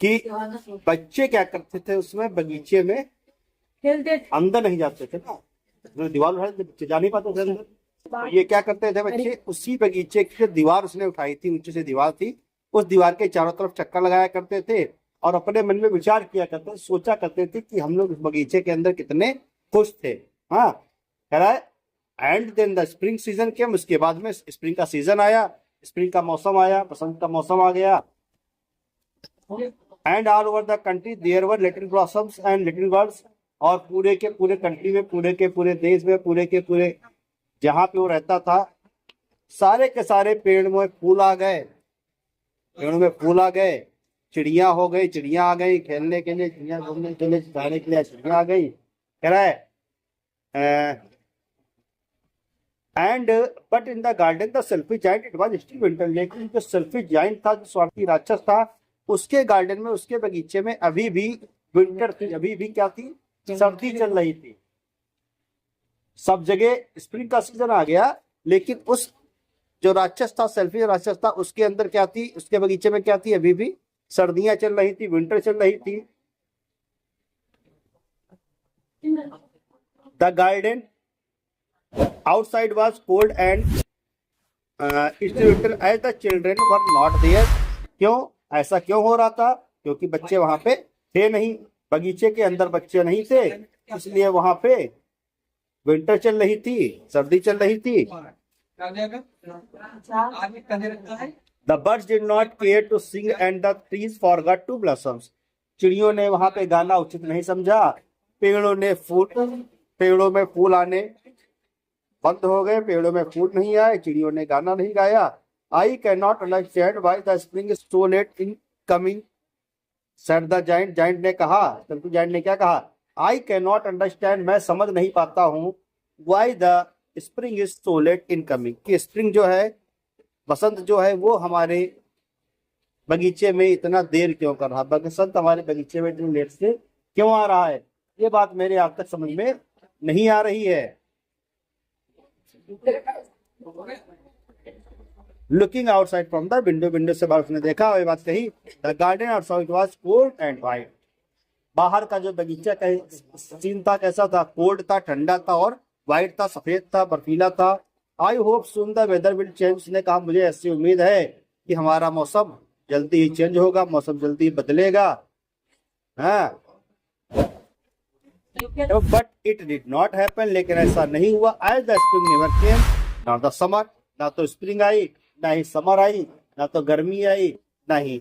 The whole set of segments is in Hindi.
कि बच्चे क्या करते थे उसमें बगीचे में खेलते थे। अंदर नहीं जाते थे ना, जो दीवार उठाई थी, बच्चे जा नहीं पाते थे अंदर। तो ये क्या करते थे बच्चे, उसी बगीचे की जो दीवार उसने उठाई थी, ऊंची सी दीवार थी, उस दीवार के चारों तरफ चक्कर लगाया करते थे और अपने मन में विचार किया करते, सोचा करते थे कि हम लोग इस बगीचे के अंदर कितने खुश थे। हाँ, कह रहा है and then the spring season came, उसके बाद में स्प्रिंग का सीजन आया, स्प्रिंग का मौसम आया, बसंत का मौसम आ गया। And all over the country there were little blossoms and little birds, और पूरे के पूरे कंट्री में, पूरे के पूरे देश में, पूरे के पूरे जहां पे वो रहता था, सारे के सारे पेड़ में फूल आ गए, पेड़ों में फूल आ गए, चिड़िया हो गई, चिड़िया आ गई खेलने के लिए, चिड़िया घूमने के लिए, जाने के लिए चिड़िया आ गई। कह रहा है and but in the garden the selfie giant it was still winter, लेकिन जो सेल्फी जाइंट था, जो स्वार्थी राक्षस था, उसके गार्डन में, उसके बगीचे में अभी भी विंटर थी, अभी भी क्या थी, सर्दी चल रही थी। सब जगह स्प्रिंग का सीजन आ गया, लेकिन उस जो राक्षस था, सेल्फी राक्षस था, उसके अंदर क्या थी, उसके बगीचे में क्या थी, अभी भी सर्दियां चल रही थी, विंटर चल रही थी। The garden outside was cold and winter as the children were not there. क्यों ऐसा क्यों हो रहा था, क्योंकि बच्चे वहां पे थे नहीं, बगीचे के अंदर बच्चे नहीं थे, इसलिए वहां पे विंटर चल रही थी, सर्दी चल रही थी। The birds did not care to sing and the trees forgot to blossom. चिड़ियों ने वहां पे गाना उचित नहीं समझा, पेड़ों में फूल आने बंद हो गए, पेड़ों में फूल नहीं आए, चिड़ियों ने गाना नहीं गाया। I cannot understand why the spring is so late in coming, said the giant. Giant ने कहा, जाइंट ने क्या कहा, I cannot understand, मैं समझ नहीं पाता हूँ, why the spring is so late in coming, कि स्प्रिंग जो है, बसंत जो है, वो हमारे बगीचे में इतना देर क्यों कर रहा, बसंत हमारे बगीचे में इतनी लेट से क्यों आ रहा है, ये बात मेरे आप तक समझ में नहीं आ रही है। Looking outside from the window, window से बाहर उसने देखा और ये बात कही, the garden outside was cold and white, बाहर का जो बगीचा का सीन था कैसा था, कोल्ड था, ठंडा था, और व्हाइट था, सफेद था, बर्फीला था। I hope soon the weather will change, उसने कहा मुझे ऐसी उम्मीद है कि हमारा मौसम जल्दी ही चेंज होगा, मौसम जल्दी बदलेगा। हाँ, but it did not happen, लेकिन ऐसा नहीं हुआ। As the spring never came, not the summer, ना तो स्प्रिंग आई, ना ही समर आई, ना तो गर्मी आई, ना ही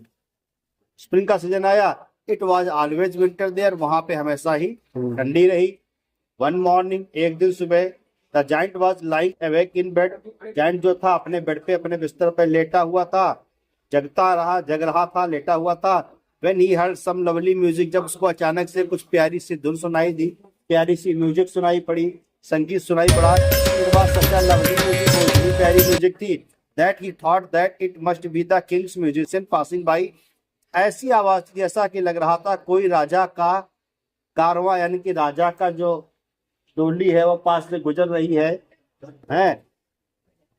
स्प्रिंग का सीजन आया। It was always winter there, वहां पे हमेशा ही ठंडी रही। वन मॉर्निंग, एक दिन सुबह, the giant was lying awake in bed, giant जो था अपने बेड पे, अपने बिस्तर पे लेटा हुआ था, जग रहा था, लेटा हुआ था। When he heard some lovely music, जब उसको अचानक से कुछ प्यारी सी धुन सुनाई दी, प्यारी सी म्यूजिक सुनाई पड़ी, संगीत सुनाई पड़ा, it was such a lovely music, बहुत प्यारी म्यूजिक थी, that he thought that it must be the Kings musician passing by, ऐसी आवाज थी जैसा कि लग रहा था कोई राजा का कारवां, यानी कि राजा का जो डोली है वो पास से गुजर रही है।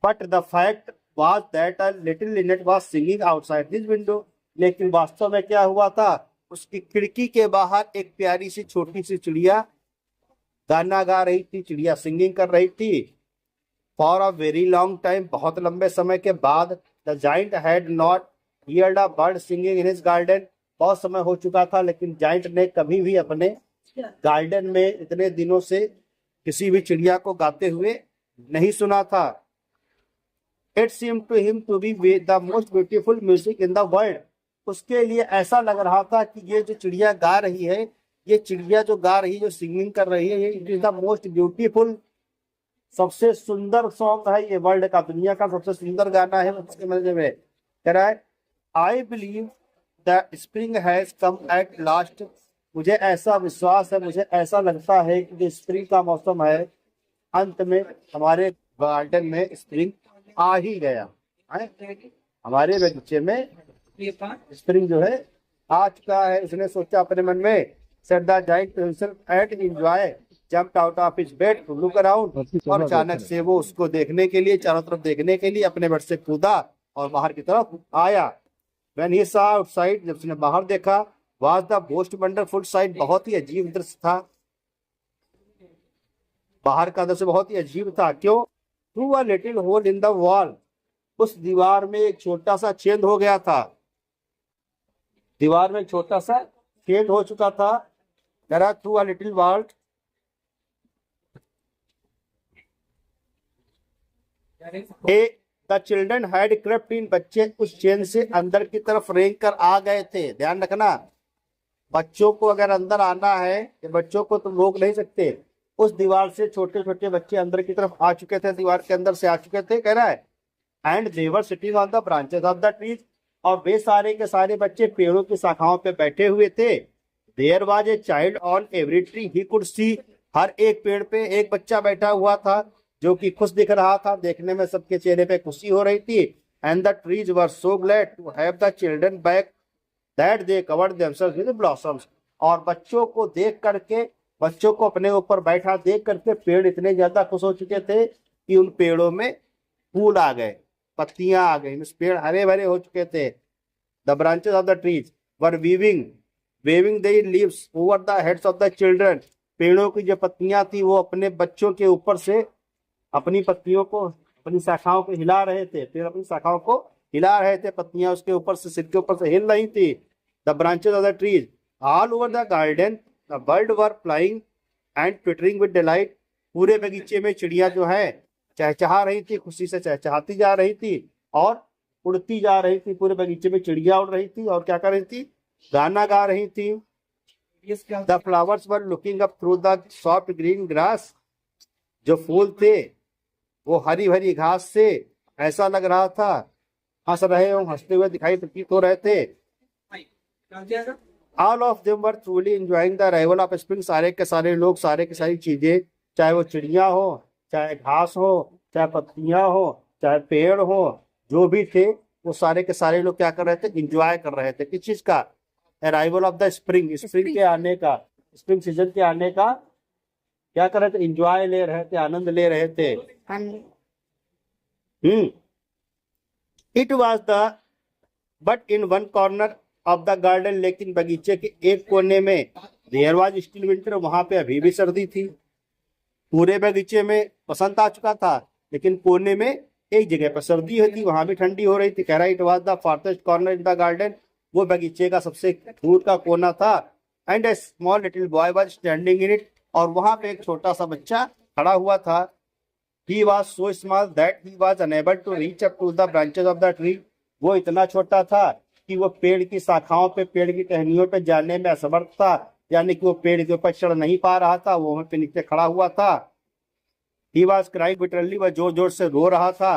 But the fact was that a little Lynette was singing outside this window, लेकिन वास्तव में क्या हुआ था, उसकी खिड़की के बाहर एक प्यारी सी छोटी सी चिड़िया गाना गा रही थी, चिड़िया सिंगिंग कर रही थी। For a very long time, बहुत लंबे समय के बाद, the giant had not heard a bird singing in his garden, बहुत समय हो चुका था, लेकिन जाइंट ने कभी भी अपने गार्डन में इतने दिनों से किसी भी चिड़िया को गाते हुए नहीं सुना था। It seem to him to be the most beautiful music in the world, उसके लिए ऐसा लग रहा था कि ये जो चिड़िया गा रही है, ये चिड़िया जो गा रही है, जो सिंगिंग कर रही है, ये it is the most beautiful, सबसे सुंदर सॉन्ग है ये वर्ल्ड का, दुनिया का सबसे सुंदर गाना है उसके मजे में। कह रहा है I believe the spring has come at last, मुझे ऐसा विश्वास है, मुझे ऐसा लगता है कि जो स्प्रिंग का मौसम है, अंत में हमारे गार्डन में स्प्रिंग आ ही गया है, हमारे बगीचे में स्प्रिंग जो है आ चुका है। उसने सोचा अपने मन में, said the giant to himself and enjoy, jumped out of his bed to look around, और अचानक से वो उसको देखने के लिए, चारों तरफ देखने के लिए अपने बेड से कूदा और बाहर की तरफ आया। व्हेन ही सॉ आउटसाइड, जब उसने बाहर देखा, was the most wonderful site, बहुत ही अजीब दृश्य था, बाहर का दृश्य बहुत ही अजीब था। क्यों? Through a little hole in the wall, उस दीवार में एक छोटा सा छेद हो गया था, दीवार में एक छोटा सा छेद हो चुका था। जरा through a little wall, the children had crept in, बच्चे उस छेद से अंदर की तरफ रेंग कर आ गए थे। ध्यान रखना, बच्चों को अगर अंदर आना है, बच्चों को तुम रोक नहीं सकते। उस दीवार से छोटे छोटे बच्चे अंदर की तरफ आ चुके थे, दीवार के अंदर से आ चुके थे, कह रहा है। And they were sitting on the branches of the trees, और वे सारे के सारे बच्चे पेड़ों की शाखाओं पे बैठे हुए थे। There was a child on every tree, he could see, हर एक पेड़ पे एक बच्चा बैठा हुआ था जो कि खुश दिख रहा था, देखने में सबके चेहरे पे खुशी हो रही थी। And the trees were so glad to have the children back that they covered themselves with blossoms, और बच्चों को देख करके, बच्चों को अपने ऊपर बैठा देख करके पेड़ इतने ज्यादा खुश हो चुके थे कि उन पेड़ों में फूल आ गए, पत्तियां आ गई, पेड़ हरे भरे हो चुके थे। The branches of the trees were waving the leaves over the heads of the children, पेड़ों की जो पत्तियां थी वो अपने बच्चों के ऊपर से अपनी पत्तियों को, अपनी शाखाओं को हिला रहे थे, पेड़ अपनी शाखाओं को हिला रहे थे, पत्तियां उसके ऊपर से, सिर के ऊपर से हिल रही थी। The branches of the trees all over the garden the bird were flying and twittering with delight, पूरे बगीचे में चिड़िया जो है चहचहा रही थी, खुशी से चहचहाती जा रही थी और उड़ती जा रही थी। पूरे बगीचे में चिड़िया उड़ रही थी और क्या कर रही थी? गाना गा रही थी। The flowers were looking up through the soft green grass, जो फूल थे वो हरी भरी घास से ऐसा लग रहा था हंस रहे हो, हंसते हुए दिखाई प्रतीत हो रहे थे। All of them were truly enjoying the arrival of spring, सारे के सारे लोग, सारे की सारी चीजें, चाहे वो चिड़िया हो, चाहे घास हो, चाहे पत्तियां हो, चाहे पेड़ हो, जो भी थे वो सारे के सारे लोग क्या कर रहे थे? इंजॉय कर रहे थे। किस चीज का? Arrival of the spring, spring के आने का, स्प्रिंग सीजन के आने का क्या कर रहे थे? इंजॉय ले रहे थे, आनंद ले रहे थे। It was the but in one corner of the garden, लेकिन बगीचे के एक कोने में देयर वाज स्टिल विंटर, वहां पे अभी भी सर्दी थी। पूरे बगीचे में बसंत आ चुका था, लेकिन कोने में एक जगह पर सर्दी होती, वहां भी ठंडी हो रही थी। कह रहा it was the farthest corner in the garden, वो बगीचे का सबसे दूर का कोना था। And A small little boy was standing in it, और वहां पे एक छोटा सा बच्चा खड़ा हुआ था। He was so small that he was unable to reach up to the branches of the tree, वो इतना छोटा था कि वो पेड़ की शाखाओं पे, पेड़ की टहनियों पे जाने में असमर्थ था, यानी कि वो पेड़ के ऊपर चढ़ नहीं पा रहा था, वो वहीं पे नीचे खड़ा हुआ था। He was crying bitterly, वह जोर जोर से रो रहा था।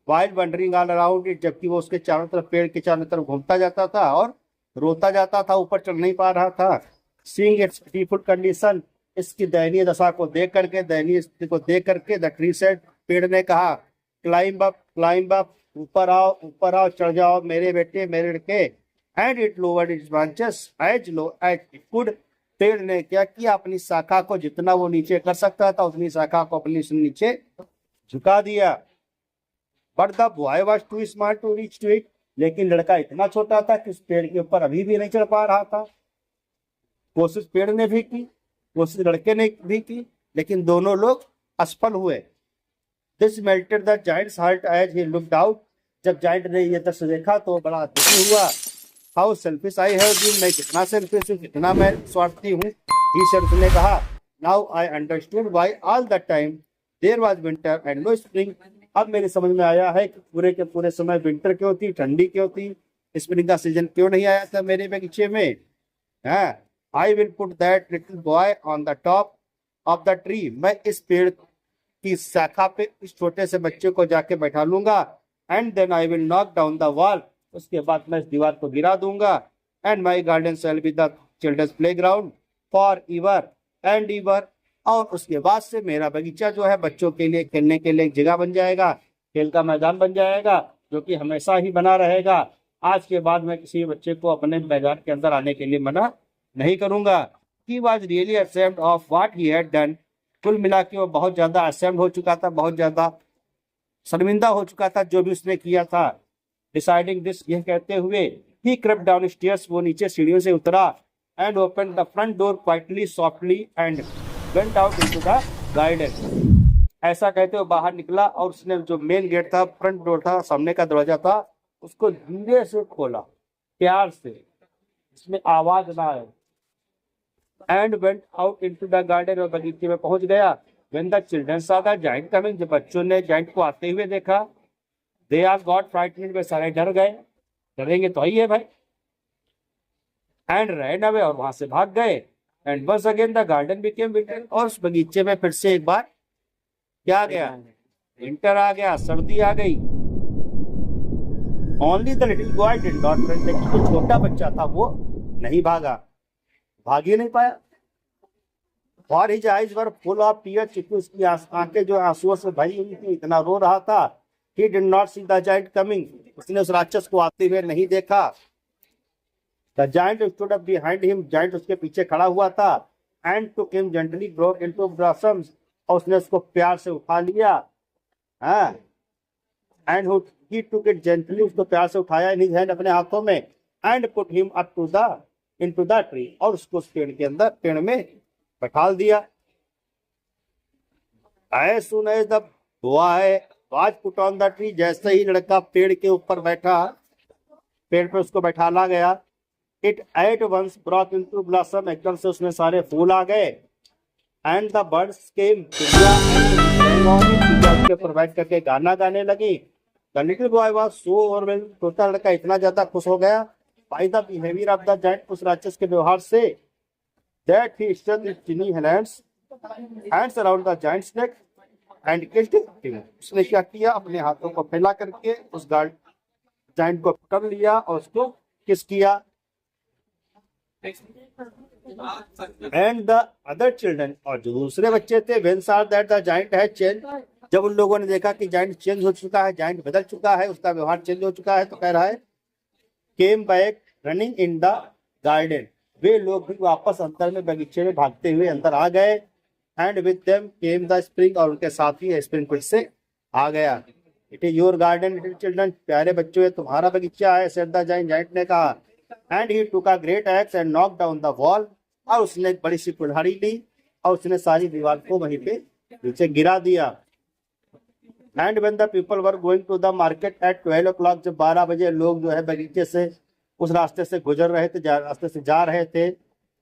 While wandering all around it, जबकि वो उसके चारों तरफ, पेड़ के चारों तरफ घूमता जाता था और रोता जाता था, ऊपर चढ़ नहीं पा रहा था। Seeing its pitiful condition, इसकी दयनीय दशा को देख करके, दयनीय स्थिति को देख करके, द ट्री सेड, पेड़ ने कहा, क्लाइंब अप, ऊपर आओ, चढ़ जाओ मेरे बेटे, मेरे लड़के। And it lowered its branches as low as it could, पेड़ ने क्या किया? अपनी शाखा को जितना वो नीचे कर सकता था, उतनी शाखा को अपनी नीचे झुका दिया। But the boy was too smart to reach to it, लेकिन लड़का इतना छोटा था कि उस पेड़ के ऊपर अभी भी नहीं चढ़ पा रहा था। कोशिश पेड़ ने भी की, कोशिश लड़के ने भी की, लेकिन दोनों लोग असफल हुए। This melted the giant's heart as he looked out, जब जायंट ने यह दृश्य देखा तो बड़ा दुखी हुआ। How selfish I have been, मैं कितना सेल्फिश हूँ, कितना मैं स्वार्थी हूँ। ही सेड, उसने कहा, now I understood why all the time there was winter and no spring, अब मेरे समझ में आया है कि पूरे के पूरे समय विंटर क्यों थी, ठंडी क्यों थी, स्प्रिंग का सीजन क्यों नहीं आया था मेरे बगीचे में। I will put that little boy on the top of the tree, मैं इस पेड़ की शाखा पे इस छोटे से बच्चे को जाके बैठा लूंगा। And then I will knock down the wall, उसके बाद मैं इस दीवार को गिरा दूंगा। And my garden shall be the children's playground for ever and ever, और उसके बाद से मेरा बगीचा जो है बच्चों के लिए खेलने के लिए एक जगह बन जाएगा, खेल का मैदान बन जाएगा, जो कि हमेशा ही बना रहेगा। आज के बाद मैं किसी बच्चे को अपने मैदान के अंदर आने के लिए मना नहीं करूंगा। He was really ashamed of what he had done, कुल मिला के वो बहुत ज्यादा ashamed हो चुका था, बहुत ज्यादा शर्मिंदा हो चुका था जो भी उसने किया था। डिसाइडिंग दिस, यह कहते हुए He crept down stairs, वो नीचे सीढ़ियों से उतरा, and opened the front door quietly, softly, and went out into the garden. ऐसा कहते हुए बाहर निकला और उसने जो मेन गेट था, फ्रंट डोर था, सामने का दरवाजा था, उसको धीरे से खोला, प्यार से, इसमें आवाज ना आए, and went out into the garden, और बगीचे में पहुंच गया। When the children saw the giant coming, जब बच्चों ने जायंट को आते हुए देखा, दे आर गॉट फ्राइटनेड, वे सारे डर गए, डरेंगे तो ही है भाई, एंड रैन अवे, और वहां से भाग गए, and once again the garden became winter, और उस बगीचे में फिर से एक बार क्या आ गया, विंटर आ गया, सर्दी आ गई। Only the little boy did not run, लेकिन जो छोटा बच्चा था वो नहीं भागा, भाग ही नहीं पाया। और his eyes were full of tear, चूंकि उसकी आंखें जो आंसुओं से भरी हुई थी, इतना रो रहा था। He did not see the giant coming, उसने उस राक्षस को आते हुए नहीं देखा। The giant stood up behind him, giant उसके पीछे खड़ा हुआ था, and took him gently broke into blossoms, और उसने उसको प्यार से उठा लिया, and he took it gently, उसको प्यार से उठाया इन हिज हैंड, अपने हाथों में, and put him up to the into the tree, और उसको उस पेड़ के अंदर, पेड़ में बैठाल दिया। As soon as the boy was put on the tree, जैसे ही लड़का पेड़ के ऊपर बैठा, पेड़ पे उसको बैठाला गया, it at once broke into blossom, एकदम से उसमें सारे फूल आ गए, एंड द बर्ड्स केम, चिड़िया उसके ऊपर बैठ करके गाना गाने लगी। The little boy was so overwhelmed, छोटा लड़का इतना ज्यादा खुश हो गया by the behaviour of the giant, उस राक्षस के व्यवहार से, that he stretched his टिनी hands around the giants neck and kissed him, उसने क्या किया, अपने हाथों को फैला करके उस जायंट को पकड़ लिया और उसको किस किया। एंड द अदर चिल्ड्रन, और जो दूसरे बच्चे थे, when saw that the giant had change, जब उन लोगों ने देखा कि जायंट चेंज हो चुका है, जायंट बदल चुका है, उसका व्यवहार चेंज हो चुका है, तो कह रहा है came back running in the garden, वे लोग भी वापस अंदर में बगीचे में भागते हुए अंदर आ गए, and with them came the spring, और उनके साथ ही स्प्रिंग फिर से आ गया। It is your garden little children, प्यारे बच्चों, ये तुम्हारा बगीचा है, सेड द जायंट, जायंट ने कहा। And he took a great x and knock down the wall, और उसने एक बड़ी सी कुल्हाड़ी ली और उसने सारी दीवार को वहीं पे नीचे गिरा दिया। And when the people were going to the market at 12 o'clock, जब 12 बजे लोग जो है बगीचे से उस रास्ते से गुजर रहे थे, रास्ते से जा रहे थे,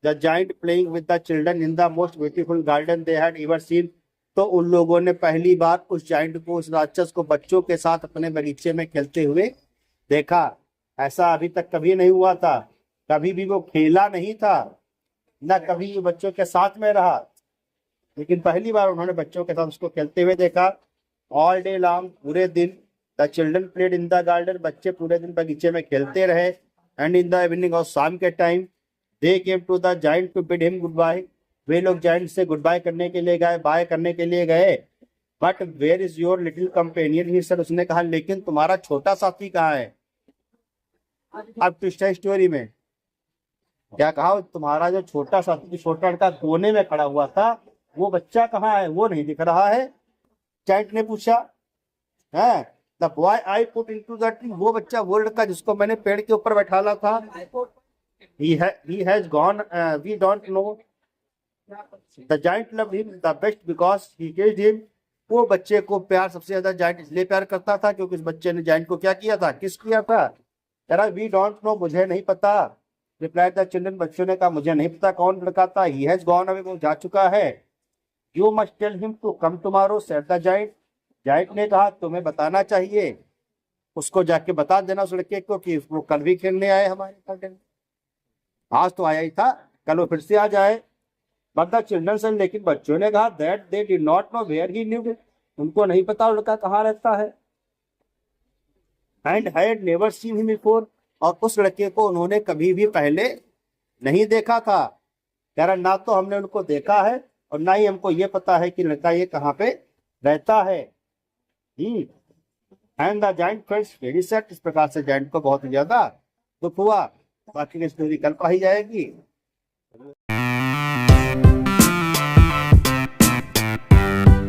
the giant playing with the children in the most beautiful garden they had ever seen, तो उन लोगों ने पहली बार उस जायंट को, उस राक्षस को बच्चों के साथ अपने बगीचे में खेलते हुए देखा। ऐसा अभी तक कभी नहीं हुआ था, कभी भी वो खेला नहीं था, न कभी बच्चों के साथ में रहा, लेकिन पहली बार उन्होंने बच्चों के साथ उसको खेलते हुए देखा। ऑल डे लॉन्ग, पूरे दिन, the children played in the garden, बच्चे पूरे दिन बगीचे में खेलते रहे। एंड इन द इवनिंग, और शाम के time, they came to the giant to bid him good bye, वे लोग जायंट से गुड बाय करने के लिए गए, बाय करने के लिए गए। But where is your little companion, he said, उसने कहा लेकिन तुम्हारा छोटा साथी कहाँ है। अब ट्विस्ट है स्टोरी में, क्या कहा, तुम्हारा जो छोटा साथी, छोटा लड़का कोने में खड़ा हुआ था, वो बच्चा कहाँ है, वो नहीं दिख रहा है। जायंट ने पूछा, है the boy I put into the tree, वो बच्चा, वो लड़का जिसको मैंने पेड़ के ऊपर बैठाला था, he has gone, we don't know, the giant loved him the best because he kissed him, वो बच्चे को प्यार सबसे ज्यादा जायंट इसलिए प्यार करता था क्योंकि उस बच्चे ने जायंट को क्या किया था, किस किया था। तेरा वी डोंट नो, मुझे नहीं पता, रिप्लाइड द चिल्ड्रन, बच्चों ने कहा मुझे नहीं पता कौन लड़का था। ही हैज गॉन अवे, वो जा चुका है। You must tell him to come tomorrow, said the giant, giant ने कहा तुम्हें बताना चाहिए, उसको जाके बता देना उस लड़के को कि वो कल भी खेलने आए हमारे गार्डन, आज तो आया ही था, कल वो फिर से आ जाए। बट द चिल्ड्रन सेड, लेकिन बच्चों ने कहा that they did not know where he lived, उनको नहीं पता लड़का कहाँ रहता है। And had never seen him before, और उस लड़के को उन्होंने कभी भी पहले नहीं देखा था। कह रहा ना तो हमने उनको देखा है और ना ही हमको ये पता है कि लड़का ये कहाँ पे रहता है। And the giant felt very sad, इस प्रकार से जायंट को बहुत ज्यादा दुख हुआ। बाकी की स्टोरी कल पाई जाएगी।